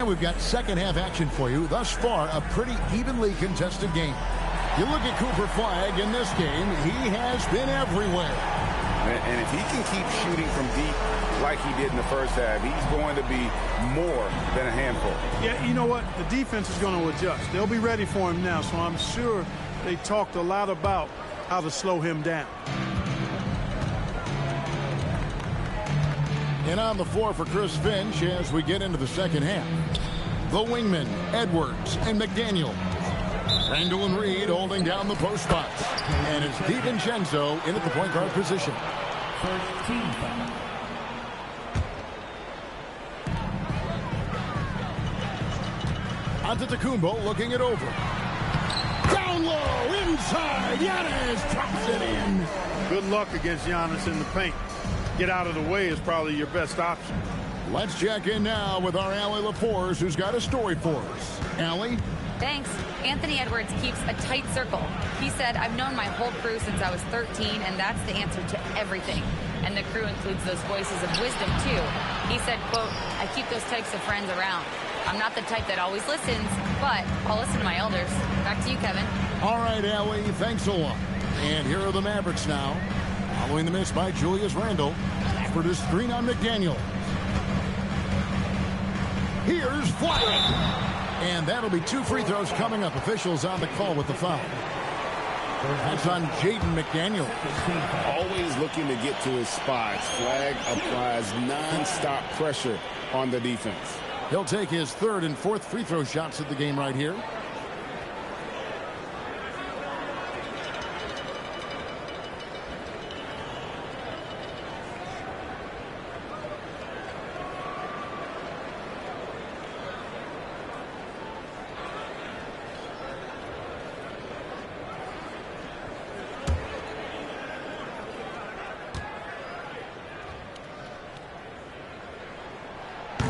And we've got second half action for you. Thus far, a pretty evenly contested game. You look at Cooper Flagg in this game, he has been everywhere. And if he can keep shooting from deep like he did in the first half, he's going to be more than a handful. Yeah, you know what? The defense is going to adjust. They'll be ready for him now, so I'm sure they talked a lot about how to slow him down. And on the floor for Chris Finch as we get into the second half. The wingmen, Edwards and McDaniel. Randall and Reed holding down the post spots. And it's DiVincenzo in at the point guard position. First team foul. Antetokounmpo looking it over. Down low, inside, Giannis drops it in. Good luck against Giannis in the paint. Get out of the way is probably your best option. Let's check in now with our Allie LaForce, who's got a story for us. Allie? Thanks. Anthony Edwards keeps a tight circle. He said, I've known my whole crew since I was 13, and that's the answer to everything. And the crew includes those voices of wisdom, too. He said, quote, I keep those types of friends around. I'm not the type that always listens, but I'll listen to my elders. Back to you, Kevin. All right, Allie, thanks a lot. And here are the Mavericks now. Following the miss by Julius Randle. After the screen on McDaniel. Here's Flagg. And that'll be 2 free throws coming up. Officials on the call with the foul. That's on Jaden McDaniel. Always looking to get to his spots. Flagg applies non-stop pressure on the defense. He'll take his 3rd and 4th free throw shots of the game right here.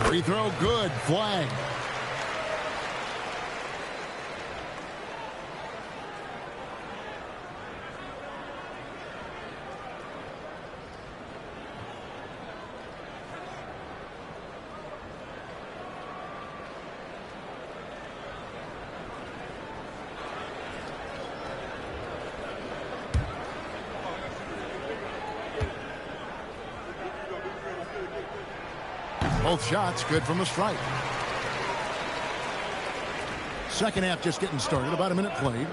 Free throw good. Flagg. Both shots good from the strike. Second half just getting started. About a minute played.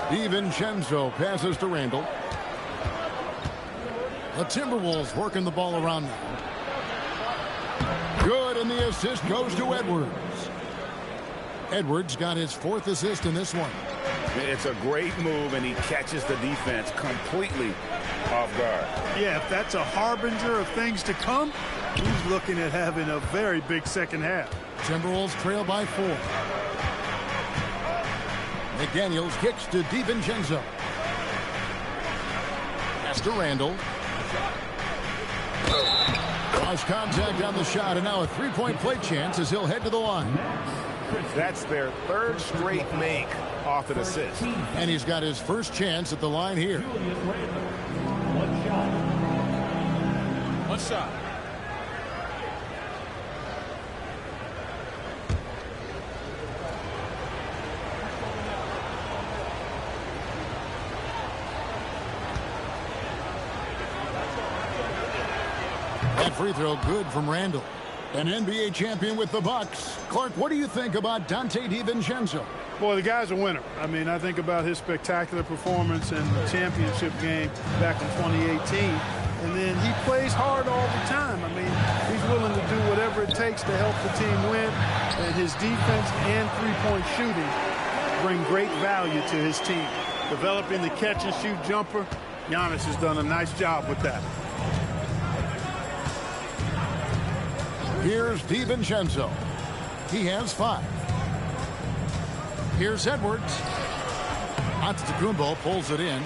DiVincenzo passes to Randall. The Timberwolves working the ball around now. Good, and the assist goes to Edwards. Edwards got his 4th assist in this one. It's a great move, and he catches the defense completely off guard. Yeah, if that's a harbinger of things to come, he's looking at having a very big second half. Timberwolves trail by 4. McDaniels kicks to DiVincenzo. Pass to Randall. Cross contact on the shot, and now a 3-point play chance as he'll head to the line. That's their 3rd straight make off an assist. And he's got his first chance at the line here. One shot. That free throw good from Randall. An NBA champion with the Bucks. Clark, what do you think about Dante DiVincenzo? Boy, the guy's a winner. I mean, I think about his spectacular performance in the championship game back in 2018. And then he plays hard all the time. I mean, he's willing to do whatever it takes to help the team win. And his defense and three-point shooting bring great value to his team. Developing the catch-and-shoot jumper, Giannis has done a nice job with that. Here's DiVincenzo. He has 5. Here's Edwards. Antetokounmpo pulls it in.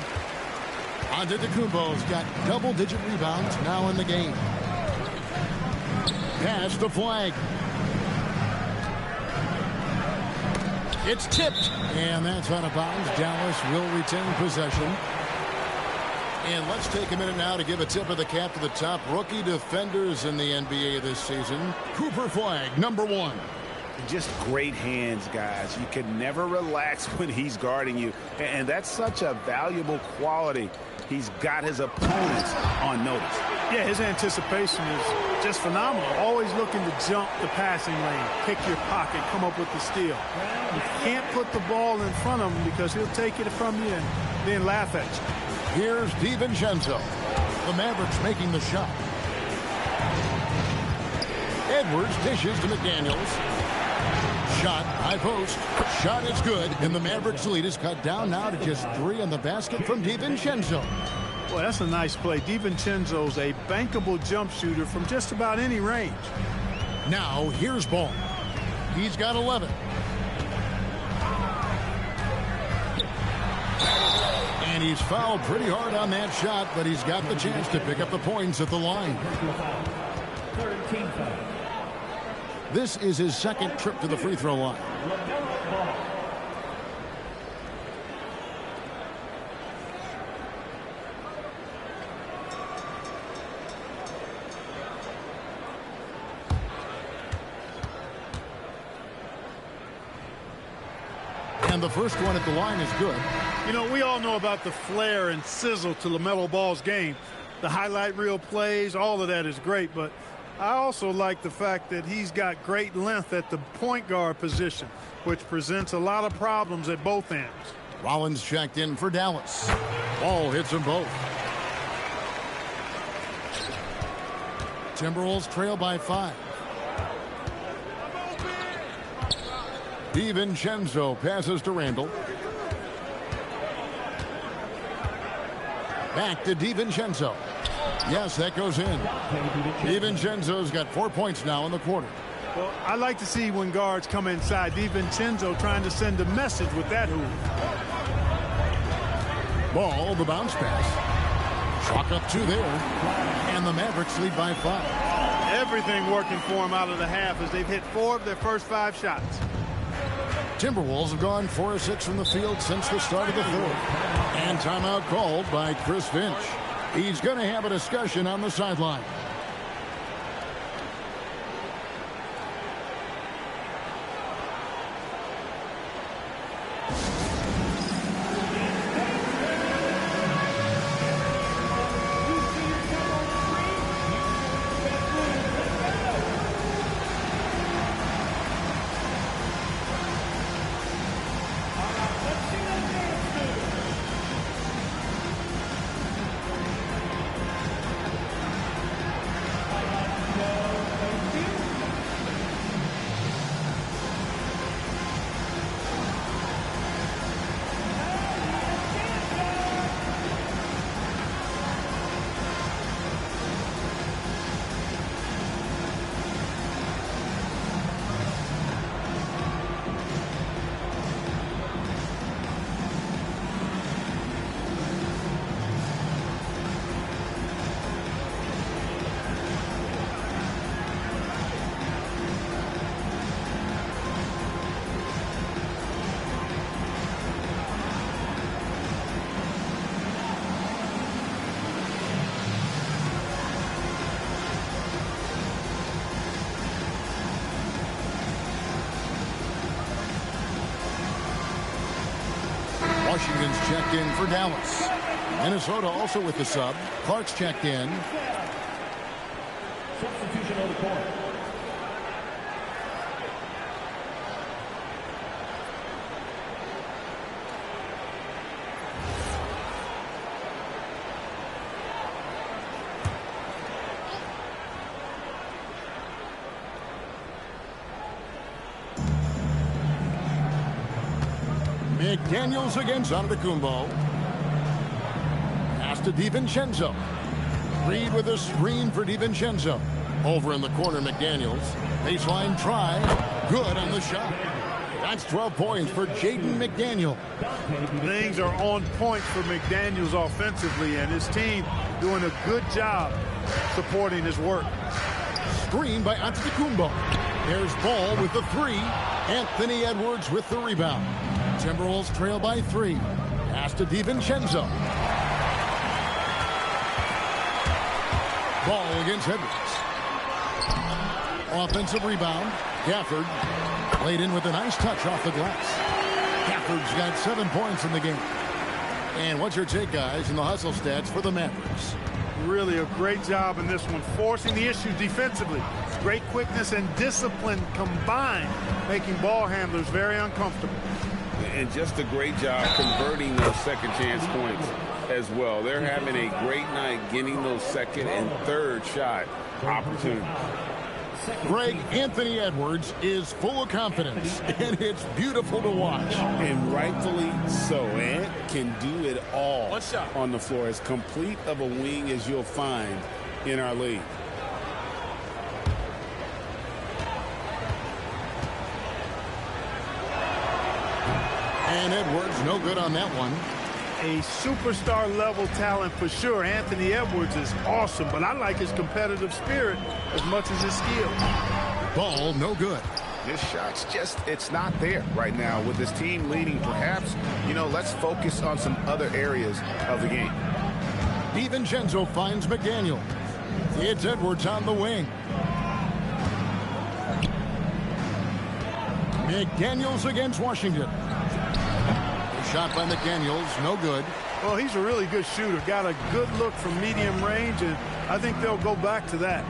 Antetokounmpo's got double-digit rebounds now in the game. Pass to Flagg. It's tipped, and that's out of bounds. Dallas will retain possession. And let's take a minute now to give a tip of the cap to the top rookie defenders in the NBA this season. Cooper Flag, number 1. Just great hands, guys. You can never relax when he's guarding you. And that's such a valuable quality. He's got his opponents on notice. Yeah, his anticipation is just phenomenal. Always looking to jump the passing lane, pick your pocket, come up with the steal. You can't put the ball in front of him because he'll take it from you and then laugh at you. Here's DiVincenzo. The Mavericks making the shot. Edwards dishes to McDaniels. Shot, high post. Shot is good, and the Mavericks lead is cut down now to just 3 on the basket from DiVincenzo. Boy, that's a nice play. DiVincenzo's a bankable jump shooter from just about any range. Now, here's Ball. He's got 11. And he's fouled pretty hard on that shot, but he's got the chance to pick up the points at the line. This is his second trip to the free throw line. And the first one at the line is good. You know, we all know about the flair and sizzle to LaMelo Ball's game. The highlight reel plays, all of that is great, but I also like the fact that he's got great length at the point guard position, which presents a lot of problems at both ends. Rollins checked in for Dallas. Ball hits them both. Timberwolves trail by 5. DiVincenzo passes to Randall. Back to DiVincenzo. Yes, that goes in. DiVincenzo's got 4 points now in the quarter. Well, I like to see when guards come inside. DiVincenzo trying to send a message with that hoop. Ball, the bounce pass. Chalk up 2 there. And the Mavericks lead by 5. Everything working for him out of the half as they've hit 4 of their first 5 shots. Timberwolves have gone 4 of 6 from the field since the start of the 4th. And timeout called by Chris Finch. He's going to have a discussion on the sideline. Washington's checked in for Dallas. Minnesota also with the sub. Clark's checked in. Substitution on the court. McDaniels against Antetokounmpo. Pass to DiVincenzo. Reed with a screen for DiVincenzo. Over in the corner, McDaniels. Baseline try. Good on the shot. That's 12 points for Jaden McDaniel. Things are on point for McDaniels offensively, and his team doing a good job supporting his work. Screen by Antetokounmpo. There's Ball with the 3. Anthony Edwards with the rebound. Timberwolves trail by 3. Pass to DiVincenzo. Ball against Edwards. Offensive rebound. Gafford laid in with a nice touch off the glass. Gafford's got 7 points in the game. And what's your take, guys, in the hustle stats for the Mavericks? Really a great job in this one, forcing the issue defensively. Great quickness and discipline combined, making ball handlers very uncomfortable. And just a great job converting those second chance points as well. They're having a great night getting those second and third shot opportunities. Greg, Anthony Edwards is full of confidence, and it's beautiful to watch. And rightfully so. Ant can do it all on the floor. As complete of a wing as you'll find in our league. And Edwards no good on that one. A superstar level talent for sure. Anthony Edwards is awesome, but I like his competitive spirit as much as his skill. Ball no good. This shot's just, it's not there right now with this team leading. Perhaps, let's focus on some other areas of the game. DiVincenzo finds McDaniel. It's Edwards on the wing. McDaniels against Washington. Shot by McDaniels, no good. Well, he's a really good shooter. Got a good look from medium range, and I think they'll go back to that.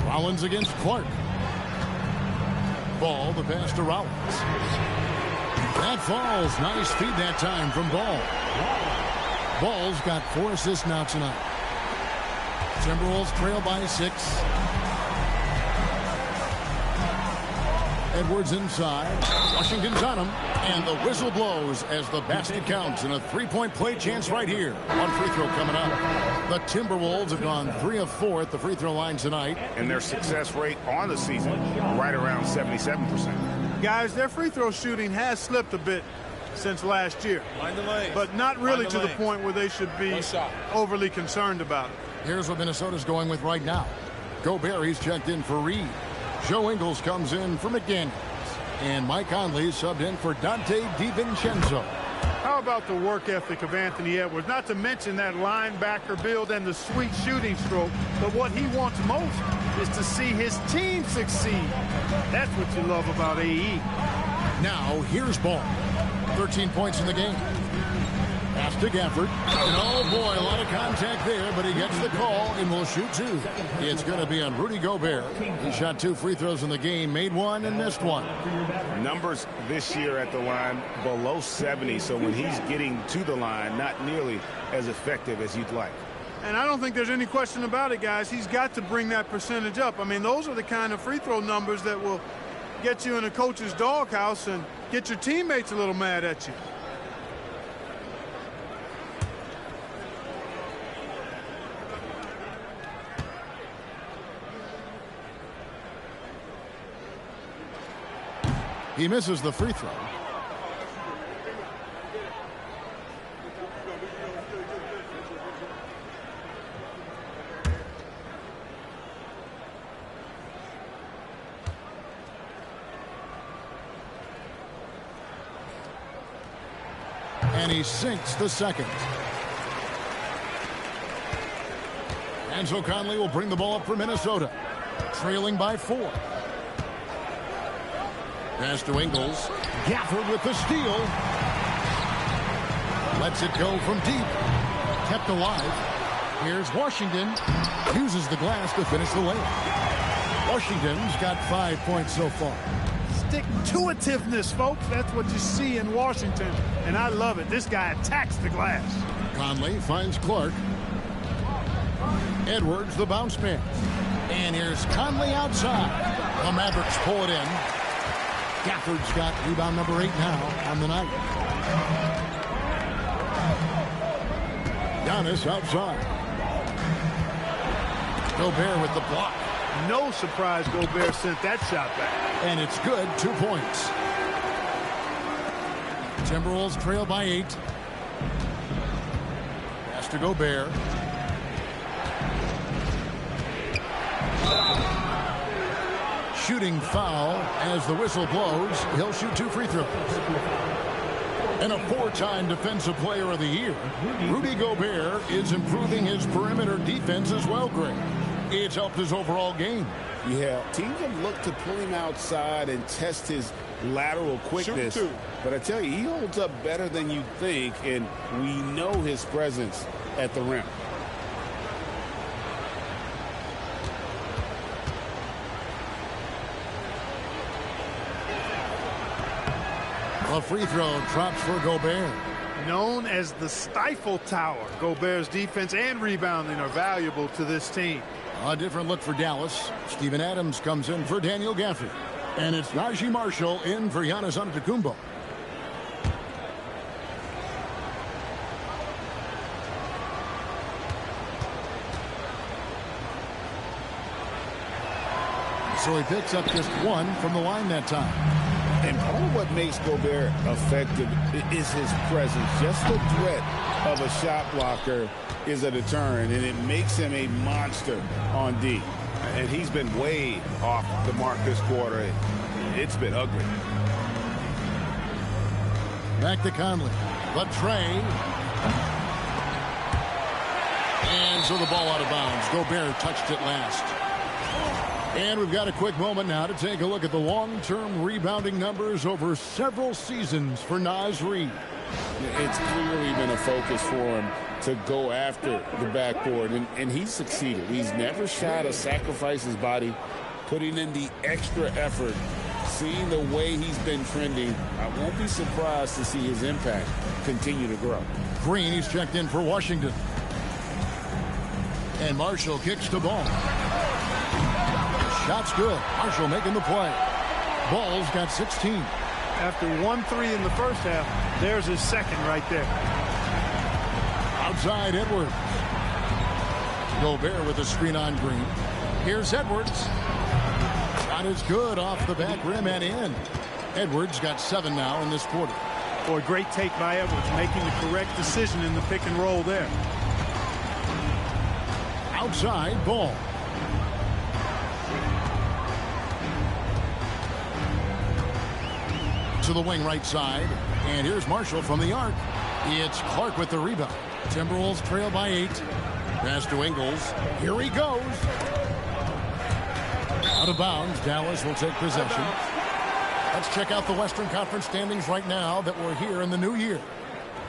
Rollins against Clark. Ball, the pass to Rollins. That falls. Nice feed that time from Ball. Ball's got 4 assists now tonight. Timberwolves trail by 6. Edwards inside. Washington's on him. And the whistle blows as the basket counts. And a 3-point play chance right here. One free throw coming up. The Timberwolves have gone 3 of 4 at the free throw line tonight. And their success rate on the season right around 77%. Guys, their free throw shooting has slipped a bit since last year. But not really to the point where they should be overly concerned about it. Here's what Minnesota's going with right now. Gobert, he's checked in for Reed. Joe Ingles comes in for McDaniels. And Mike Conley subbed in for Dante DiVincenzo. How about the work ethic of Anthony Edwards? Not to mention that linebacker build and the sweet shooting stroke. But what he wants most is to see his team succeed. That's what you love about AE. Now, here's Ball. 13 points in the game. Pass to Gafford. And oh boy, a lot of contact there, but he gets the call and will shoot 2. It's going to be on Rudy Gobert. He shot 2 free throws in the game, made 1 and missed 1. Numbers this year at the line below 70, so when he's getting to the line, not nearly as effective as you'd like. And I don't think there's any question about it, guys. He's got to bring that percentage up. I mean, those are the kind of free throw numbers that will get you in a coach's doghouse and get your teammates a little mad at you. He misses the free throw. And he sinks the second. And so Conley will bring the ball up for Minnesota. Trailing by 4. Pass to Ingles. Gafford with the steal. Lets it go from deep. Kept alive. Here's Washington. Uses the glass to finish the layup. Washington's got 5 points so far. Stick-to-itiveness, folks. That's what you see in Washington, and I love it. This guy attacks the glass. Conley finds Clark. Edwards, the bounce man. And here's Conley outside. The Mavericks pull it in. Gafford's got rebound number 8 now on the night. Giannis outside. Gobert with the block. No surprise Gobert sent that shot back. And it's good, 2 points. Timberwolves trail by 8. Pass to Gobert. Shooting foul as the whistle blows. He'll shoot 2 free throws. And a 4-time Defensive Player of the Year, Rudy Gobert is improving his perimeter defense as well, Greg. It's helped his overall game. Yeah, teams have looked to pull him outside and test his lateral quickness. But I tell you, he holds up better than you think, and we know his presence at the rim. A free throw drops for Gobert. Known as the Stifle Tower, Gobert's defense and rebounding are valuable to this team. A different look for Dallas. Steven Adams comes in for Daniel Gafford. And it's Najee Marshall in for Giannis Antetokounmpo. So he picks up just one from the line that time. And part of what makes Gobert effective is his presence. Just the threat of a shot blocker is a deterrent, and it makes him a monster on D. And he's been way off the mark this quarter. It's been ugly. Back to Conley. The tray. And so the ball out of bounds. Gobert touched it last. And we've got a quick moment now to take a look at the long-term rebounding numbers over several seasons for Naz Reid. It's clearly been a focus for him to go after the backboard, and he's succeeded. He's never shy to sacrifice his body, putting in the extra effort. Seeing the way he's been trending, I won't be surprised to see his impact continue to grow. Green, he's checked in for Washington. And Marshall kicks the ball. Shot's good. Marshall making the play. Ball's got 16. After 1-3 in the first half, there's his second right there. Outside Edwards. Gobert with a screen on Green. Here's Edwards. Shot is good off the back rim and in. Edwards got 7 now in this quarter. Boy, great take by Edwards, making the correct decision in the pick and roll there. Outside Ball. To the wing right side. And here's Marshall from the arc. It's Clark with the rebound. Timberwolves trail by 8. Pass to Ingles. Here he goes. Out of bounds. Dallas will take possession. Let's check out the Western Conference standings right now that we're here in the new year.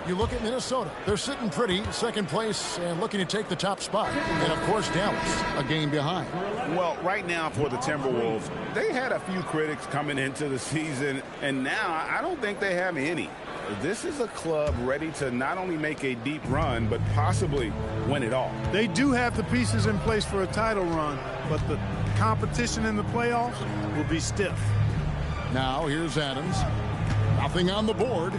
You look at Minnesota. They're sitting pretty, second place, and looking to take the top spot. And, of course, Dallas, a game behind. Well, right now for the Timberwolves, they had a few critics coming into the season, and now I don't think they have any. This is a club ready to not only make a deep run, but possibly win it all. They do have the pieces in place for a title run, but the competition in the playoffs will be stiff. Now, here's Adams. Nothing on the board.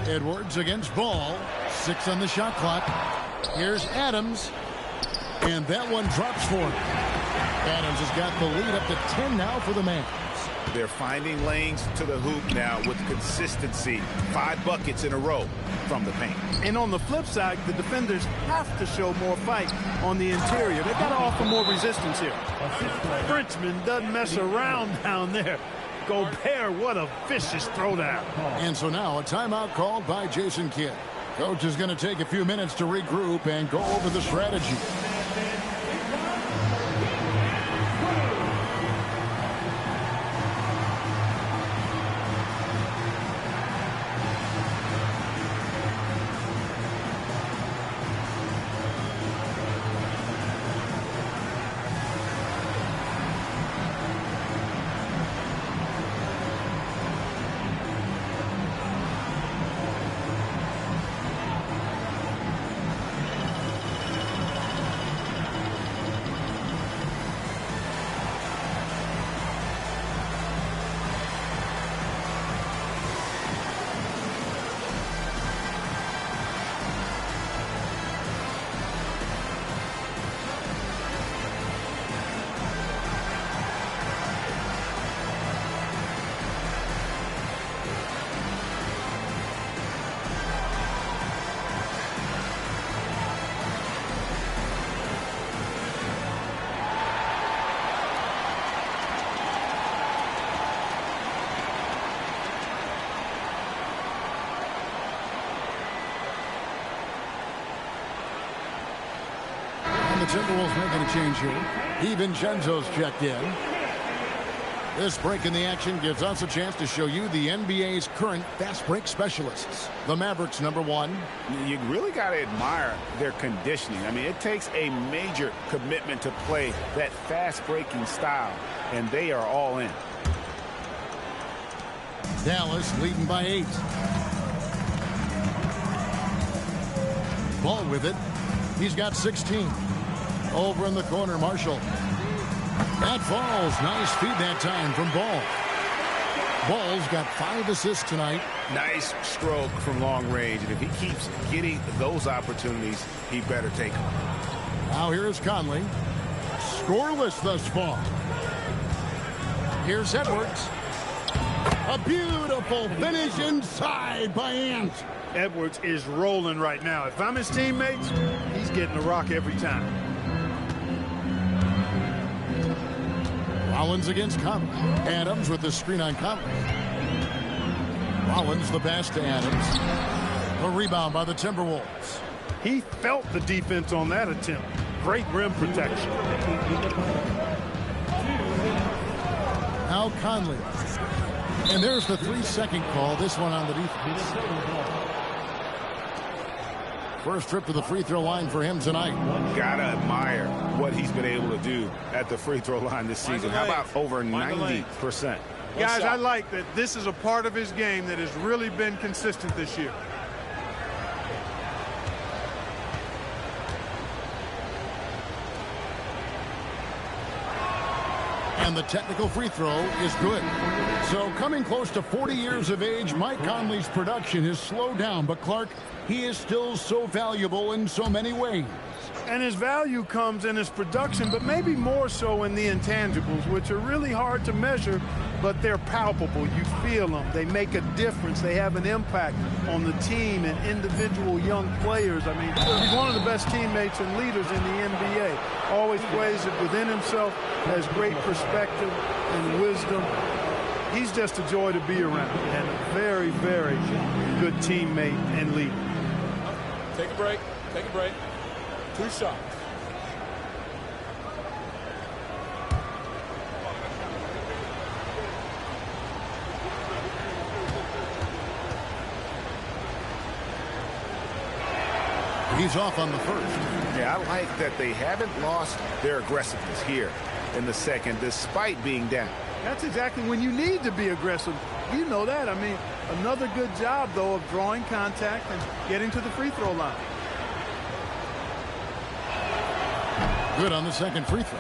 Edwards against Ball. 6 on the shot clock. Here's Adams. And that one drops for him. Adams has got the lead up to 10 now for the Mavs. They're finding lanes to the hoop now with consistency. 5 buckets in a row from the paint. And on the flip side, the defenders have to show more fight on the interior. They've got to offer more resistance here. Frenchman doesn't mess around down there. Gobert, what a vicious throwdown. And so now a timeout called by Jason Kidd. Coach is going to take a few minutes to regroup and go over the strategy. Timberwolves making a change here. DiVincenzo's checked in. This break in the action gives us a chance to show you the NBA's current fast break specialists. The Mavericks, #1. You really got to admire their conditioning. I mean, it takes a major commitment to play that fast breaking style, and they are all in. Dallas leading by 8. Ball with it. He's got 16. Over in the corner, Marshall. That falls. Nice feed that time from Ball. Ball's got 5 assists tonight. Nice stroke from long range, and if he keeps getting those opportunities, he better take them. Now here's Conley. Scoreless thus far. Here's Edwards. A beautiful finish inside by Ant. Edwards is rolling right now. If I'm his teammates, he's getting the rock every time. Rollins against Conley. Adams with the screen on Conley. Rollins the pass to Adams. A rebound by the Timberwolves. He felt the defense on that attempt. Great rim protection. Now Conley. And there's the 3-second call. This one on the defense. First trip to the free throw line for him tonight. Gotta admire what he's been able to do at the free throw line this season. How about over 90%? Guys, I like that this is a part of his game that has really been consistent this year. And the technical free throw is good. So coming close to 40 years of age, Mike Conley's production has slowed down. But Clark, he is still so valuable in so many ways. And his value comes in his production, but maybe more so in the intangibles, which are really hard to measure, but they're palpable. You feel them. They make a difference. They have an impact on the team and individual young players. I mean, he's one of the best teammates and leaders in the NBA. Always plays it within himself, has great perspective and wisdom. He's just a joy to be around and a very, very good teammate and leader. Take a break. Take a break. 2 shots. He's off on the first. Yeah, I like that they haven't lost their aggressiveness here in the second, despite being down. That's exactly when you need to be aggressive. You know that. I mean, another good job, though, of drawing contact and getting to the free throw line. Good on the second free throw.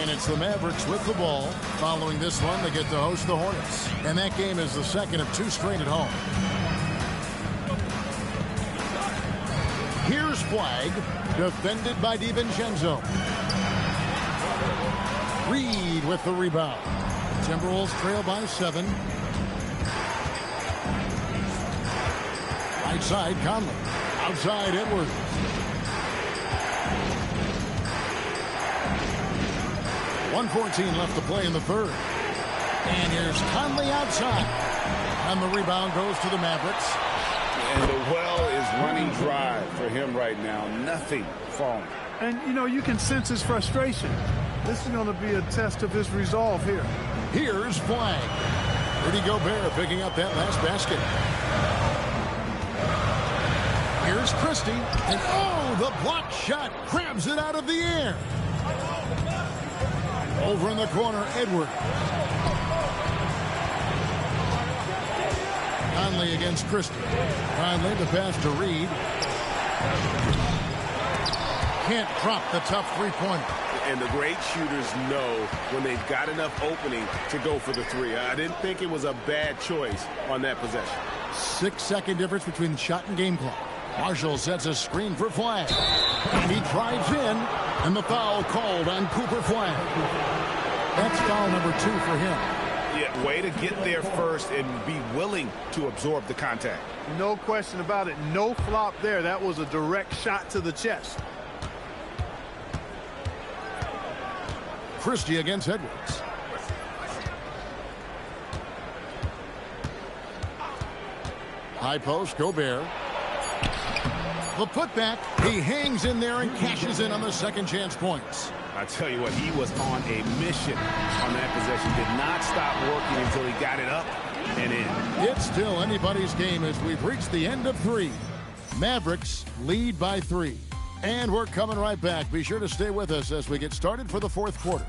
And it's the Mavericks with the ball. Following this one, they get to host the Hornets. And that game is the second of 2 straight at home. Here's Flag, defended by DiVincenzo. Reed with the rebound. Timberwolves trail by 7. Right side, Conley. Outside, Edwards. .114 left to play in the third. And here's Conley outside. And the rebound goes to the Mavericks. And the well is running dry for him right now. Nothing falling. And, you know, you can sense his frustration. This is going to be a test of his resolve here. Here's Flag. Rudy Gobert picking up that last basket. Here's Christie. And, oh, the block shot grabs it out of the air. Over in the corner, Edwards. Conley against Christie. Conley the pass to Reed. Can't drop the tough three-pointer. And the great shooters know when they've got enough opening to go for the three. I didn't think it was a bad choice on that possession. 6-second difference between shot and game clock. Marshall sets a screen for Flag. And he drives in. And the foul called on Cooper Flag. That's foul number 2 for him. Yeah, way to get there first and be willing to absorb the contact. No question about it. No flop there. That was a direct shot to the chest. Christie against Edwards. High post, Gobert. The putback, he hangs in there and cashes in on the second chance points. I tell you what, he was on a mission on that possession. Did not stop working until he got it up and in. It's still anybody's game as we've reached the end of 3. Mavericks lead by 3. And we're coming right back. Be sure to stay with us as we get started for the fourth quarter.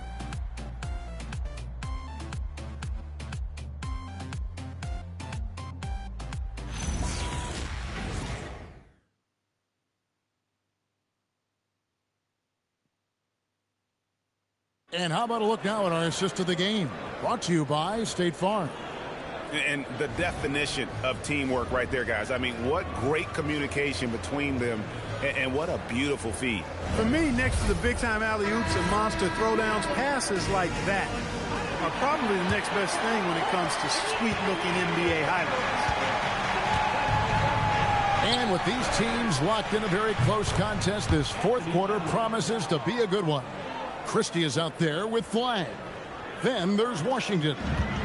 And how about a look now at our assist of the game? Brought to you by State Farm. And the definition of teamwork right there, guys. I mean, what great communication between them, and what a beautiful feed. For me, next to the big-time alley-oops and monster throwdowns, passes like that are probably the next best thing when it comes to sweet-looking NBA highlights. And with these teams locked in a very close contest, this fourth quarter promises to be a good one. Christie is out there with flag. Then there's Washington.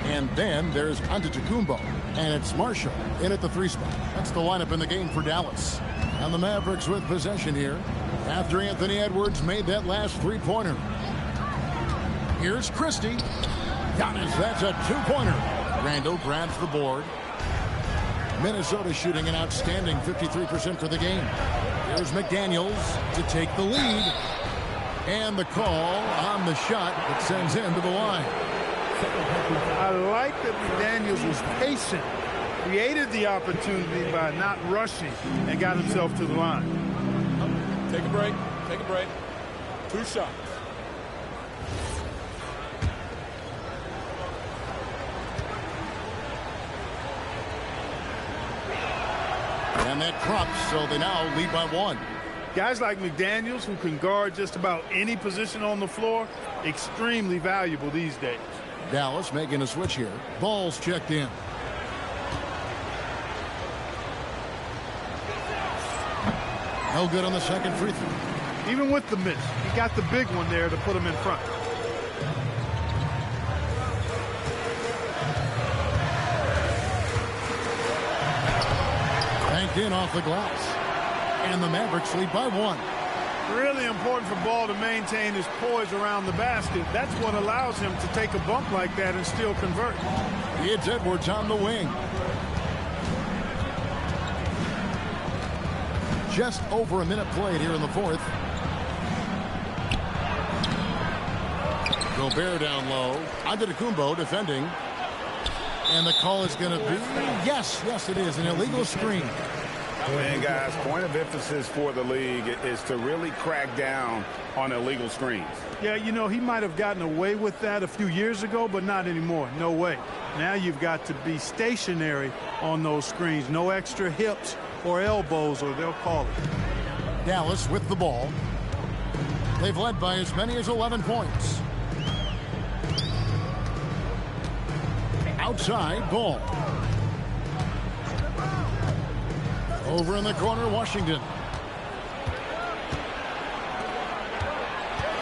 And then there's Antetokounmpo. And it's Marshall in at the 3 spot. That's the lineup in the game for Dallas. And the Mavericks with possession here after Anthony Edwards made that last 3-pointer. Here's Christie. Giannis, that's a 2-pointer. Randall grabs the board. Minnesota shooting an outstanding 53% for the game. Here's McDaniels to take the lead. And the call on the shot that sends him to the line. I like that McDaniels was patient, created the opportunity by not rushing, and got himself to the line. Take a break. Take a break. 2 shots. And that drops, so they now lead by 1. Guys like McDaniels, who can guard just about any position on the floor, extremely valuable these days. Dallas making a switch here. Ball's checked in. No good on the second free throw. Even with the miss, he got the big one there to put him in front. Banked in off the glass. And the Mavericks lead by 1. Really important for Ball to maintain his poise around the basket. That's what allows him to take a bump like that and still convert. It's Edwards on the wing. Just over a minute played here in the fourth. Gobert down low. Antetokounmpo defending. And the call is going to be, yes, it is, an illegal screen. And guys, point of emphasis for the league is to really crack down on illegal screens. Yeah, you know, he might have gotten away with that a few years ago, but not anymore. No way. Now you've got to be stationary on those screens. No extra hips or elbows, or they'll call it. Dallas with the ball. They've led by as many as 11 points. Outside, Ball. Over in the corner, Washington.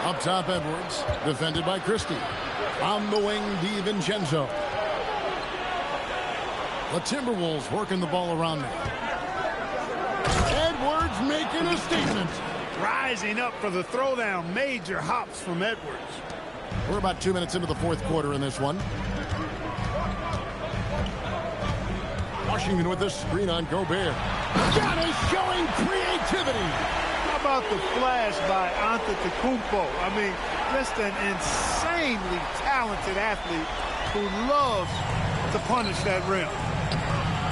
Up top, Edwards. Defended by Christie. On the wing, DiVincenzo. The Timberwolves working the ball around now. Edwards making a statement. Rising up for the throwdown. Major hops from Edwards. We're about 2 minutes into the fourth quarter in this one. Washington with the screen on Gobert. Giannis showing creativity. How about the flash by Antetokounmpo? I mean, just an insanely talented athlete who loves to punish that rim.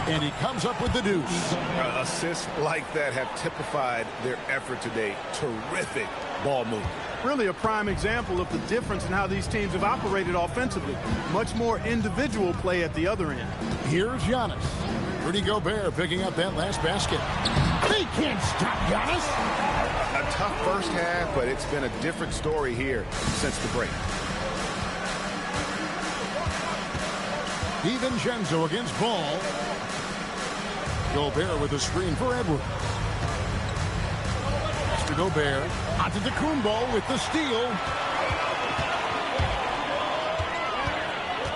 And he comes up with the deuce. Assists like that have typified their effort today. Terrific ball movement. Really a prime example of the difference in how these teams have operated offensively. Much more individual play at the other end. Here's Giannis. Rudy Gobert picking up that last basket. They can't stop Giannis. A tough first half, but it's been a different story here since the break. DiVincenzo against Ball. Gobert with a screen for Edwards. Mr. Gobert. Antetokounmpo with the steal.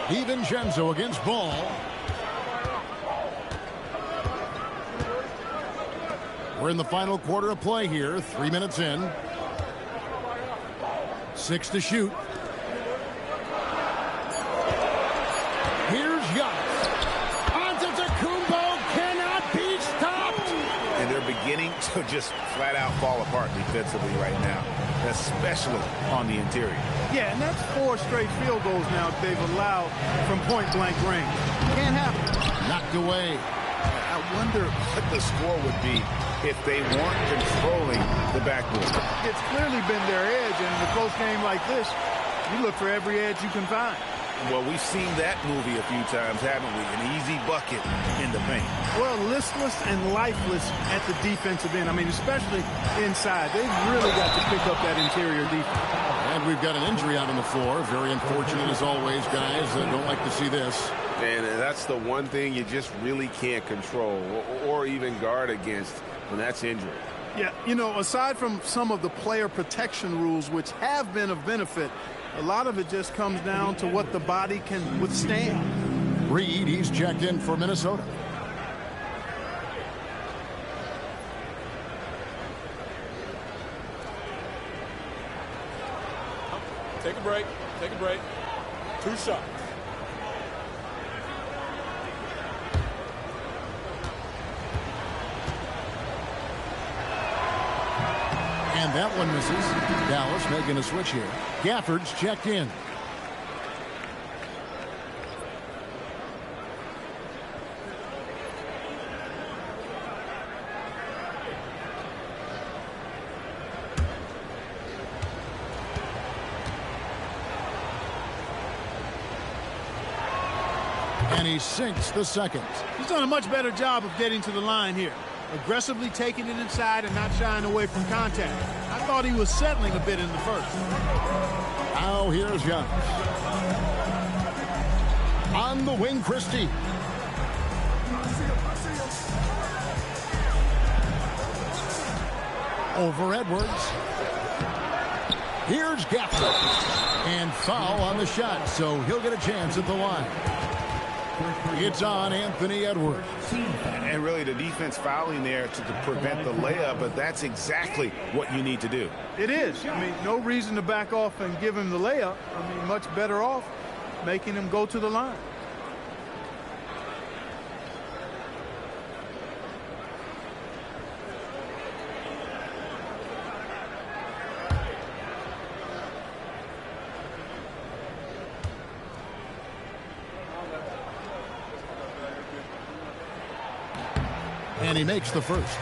DiVincenzo against Ball. We're in the final quarter of play here. 3 minutes in. 6 to shoot. Here's Giannis. Antetokounmpo cannot be stopped. And they're beginning to just flat out fall apart defensively right now, especially on the interior. Yeah, and that's 4 straight field goals now they've allowed from point-blank range. Can't happen. Knocked away. I wonder what the score would be if they weren't controlling the backboard. It's clearly been their edge, and in a close game like this, you look for every edge you can find. Well, we've seen that movie a few times, haven't we? An easy bucket in the paint. Well, listless and lifeless at the defensive end. I mean, especially inside. They've really got to pick up that interior defense. And we've got an injury out on the floor. Very unfortunate as always, guys. Don't like to see this. And that's the one thing you just really can't control or even guard against when that's injury. Yeah, you know, aside from some of the player protection rules, which have been of benefit, a lot of it just comes down to what the body can withstand. Reed, he's checked in for Minnesota. Take a break. Take a break. 2 shots. And that one misses. Dallas making a switch here. Gafford's checked in. And he sinks the second. He's done a much better job of getting to the line here. Aggressively taking it inside and not shying away from contact. I thought he was settling a bit in the first. Now here's Giannis. On the wing, Christie. Over Edwards. Here's Gafford. And foul on the shot, so he'll get a chance at the line. It's on Anthony Edwards. And really the defense fouling there to prevent the layup, but that's exactly what you need to do. It is. I mean, no reason to back off and give him the layup. I mean, much better off making him go to the line. And he makes the first.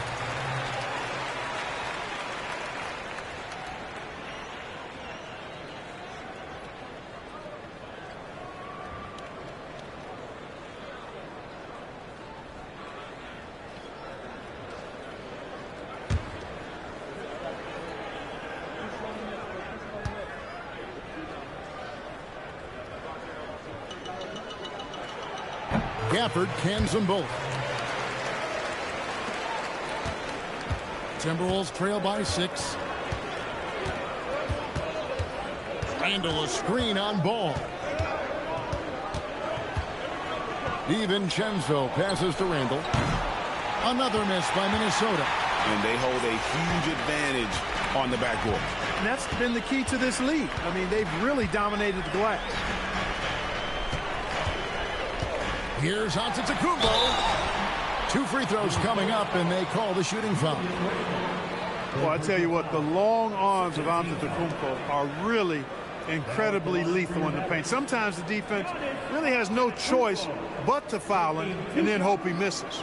Gafford cans them both. Timberwolves trail by 6. Randall a screen on Ball. DiVincenzo passes to Randall. Another miss by Minnesota. And they hold a huge advantage on the backboard. And that's been the key to this league. I mean, they've really dominated the glass. Here's Antetokounmpo. 2 free throws coming up, and they call the shooting foul. Well, I tell you what, the long arms of Antetokounmpo are really incredibly lethal in the paint. Sometimes the defense really has no choice but to foul him and then hope he misses.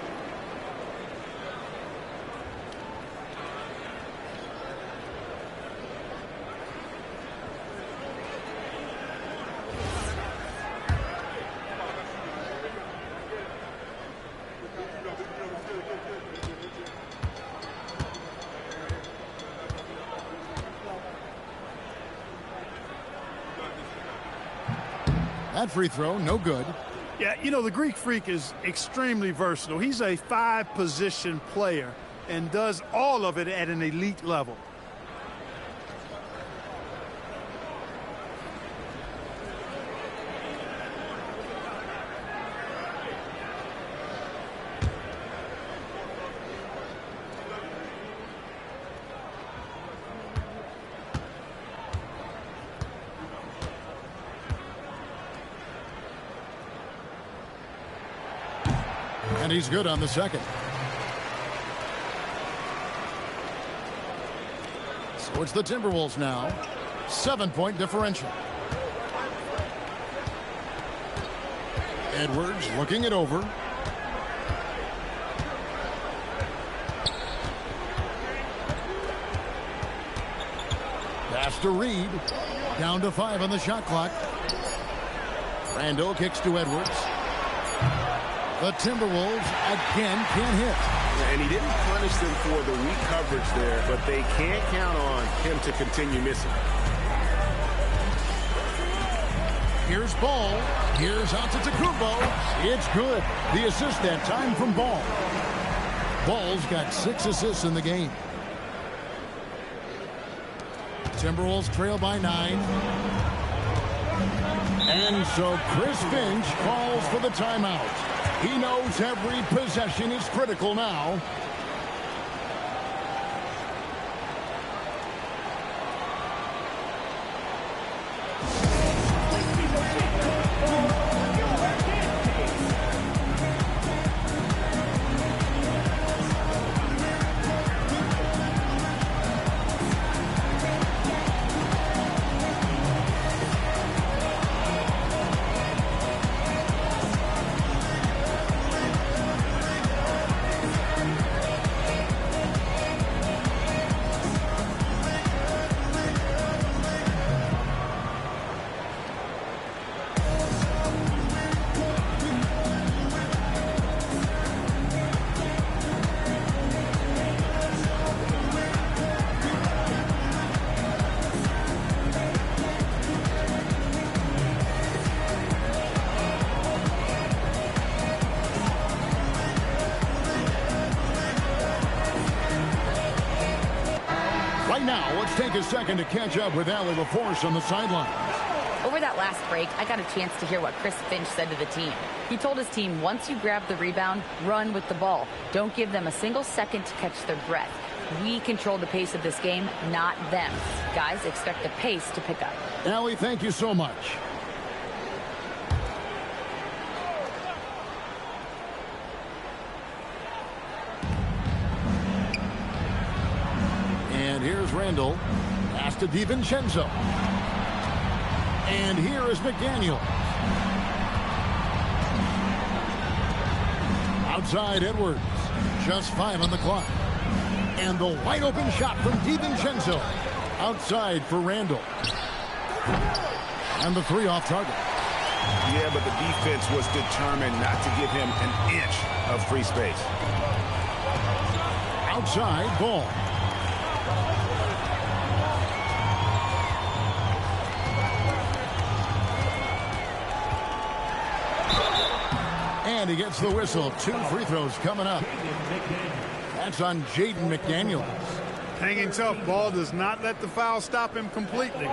That free throw, no good. Yeah, you know, the Greek Freak is extremely versatile. He's a 5-position player and does all of it at an elite level. he's good on the second. So it's the Timberwolves now. 7-point differential. Edwards looking it over. Pass to Reed. Down to 5 on the shot clock. Randall kicks to Edwards. The Timberwolves again can't hit. And he didn't punish them for the weak coverage there, but they can't count on him to continue missing. Here's Ball. Here's Antetokounmpo. It's good. The assist that time from Ball. Ball's got 6 assists in the game. Timberwolves trail by 9. And so Chris Finch calls for the timeout. He knows every possession is critical now. Right now, let's take a second to catch up with Allie LaForce on the sidelines. Over that last break, I got a chance to hear what Chris Finch said to the team. He told his team, once you grab the rebound, run with the ball. Don't give them a single second to catch their breath. We control the pace of this game, not them. Guys, expect the pace to pick up. Allie, thank you so much. And here's Randall. Pass to DiVincenzo. And here is McDaniel. Outside Edwards. Just 5 on the clock. And the wide open shot from DiVincenzo. Outside for Randall. And the 3 off target. Yeah, but the defense was determined not to give him an inch of free space. Outside Ball. And he gets the whistle. 2 free throws coming up. That's on Jaden McDaniels. Hanging tough. Ball does not let the foul stop him completely.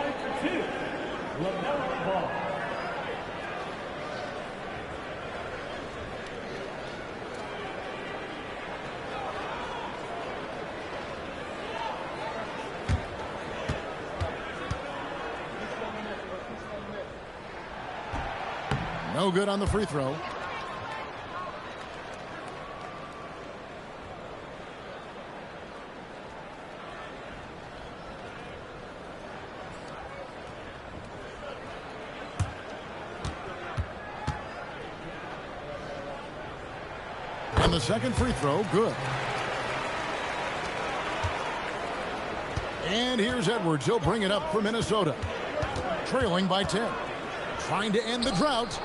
No good on the free throw. And the second free throw, good. And here's Edwards. He'll bring it up for Minnesota. Trailing by 10. Trying to end the drought.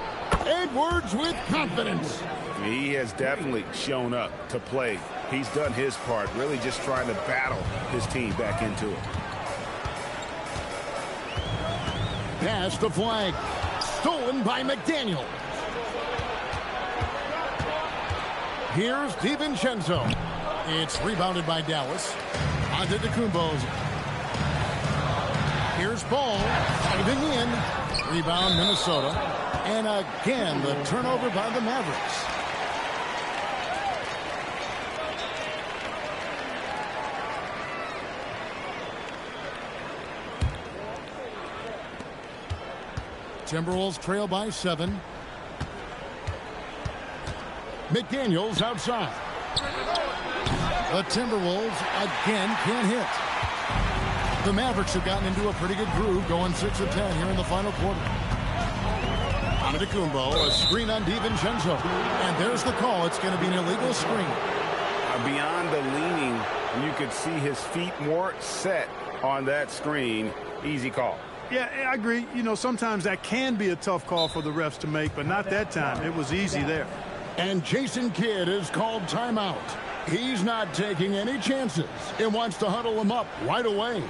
Edwards with confidence. He has definitely shown up to play. He's done his part, really just trying to battle his team back into it. Pass to Flag. Stolen by McDaniel. Here's DiVincenzo. It's rebounded by Dallas. Antetokounmpo's. Here's Ball. Diving in. Rebound Minnesota. And again, the turnover by the Mavericks. Timberwolves trail by 7. McDaniels outside. The Timberwolves again can't hit. The Mavericks have gotten into a pretty good groove, going 6 of 10 here in the final quarter. Antetokounmpo, a screen on DiVincenzo. And there's the call. It's going to be an illegal screen. Beyond the leaning, you could see his feet more set on that screen. Easy call. Yeah, I agree. You know, sometimes that can be a tough call for the refs to make, but not that time. It was easy there. And Jason Kidd is called timeout. He's not taking any chances and wants to huddle him up right away.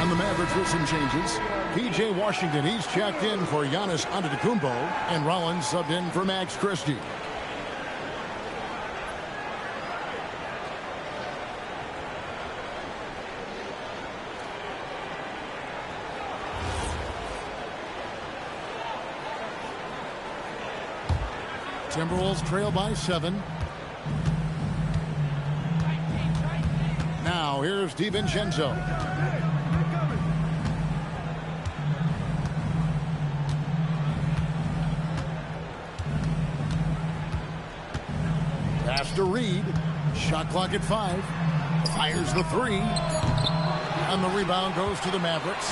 The Mavericks with some changes. P.J. Washington, he's checked in for Giannis Antetokounmpo, and Rollins subbed in for Max Christie. Timberwolves trail by 7. Now here's DiVincenzo. Pass to Reed. Shot clock at 5. Fires the 3. And the rebound goes to the Mavericks.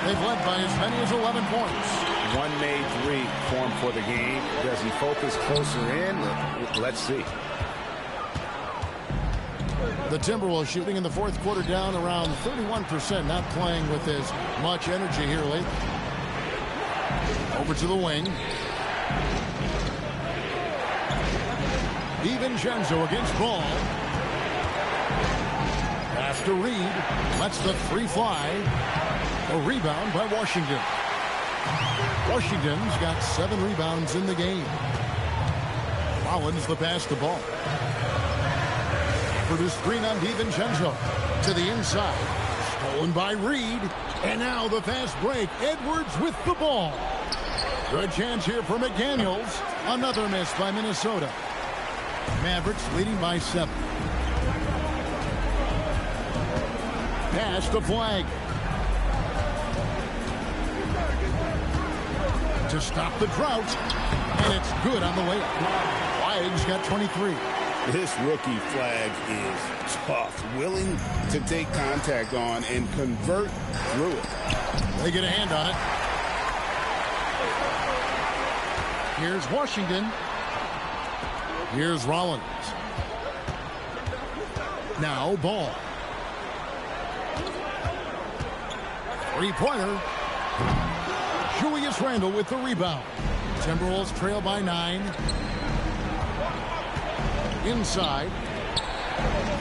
They've led by as many as 11 points. One made 3 for him for the game. Does he focus closer in? Let's see. The Timberwolves shooting in the fourth quarter down around 31%, not playing with as much energy here lately. Over to the wing. DiVincenzo against Ball. Pass to Reed. Lets the 3 fly. A rebound by Washington. Washington's got 7 rebounds in the game. Rollins the pass to Ball. For the screen on DiVincenzo. To the inside. Stolen by Reed. And now the fast break. Edwards with the ball. Good chance here for McDaniels. Another miss by Minnesota. Mavericks leading by 7. Pass to Flag. To stop the drought. And it's good on the way up. Flag's got 23. This rookie Flag is tough, willing to take contact on and convert through it. They get a hand on it. Here's Washington. Here's Rollins. Now Ball. 3-pointer. Julius Randle with the rebound. Timberwolves trail by 9. Inside.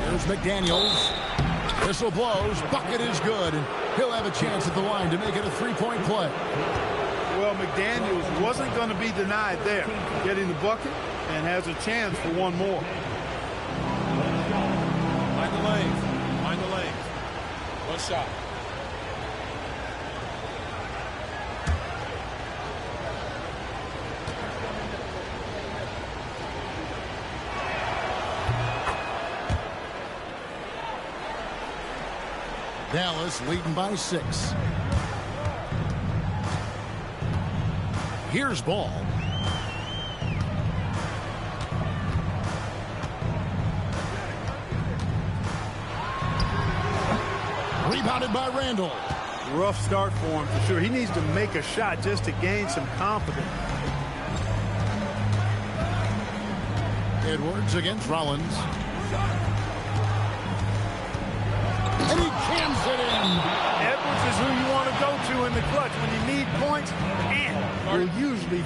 Here's McDaniels. Whistle blows. Bucket is good. And he'll have a chance at the line to make it a 3-point play. Well, McDaniels wasn't going to be denied there. Getting the bucket and has a chance for one more. Mind the lanes. Mind the lanes. One shot. Dallas leading by 6. Here's Ball. Rebounded by Randle. Rough start for him for sure. He needs to make a shot just to gain some confidence. Edwards against Rollins. And he jams it in. Edwards is who you want to go to in the clutch when you need points, and will usually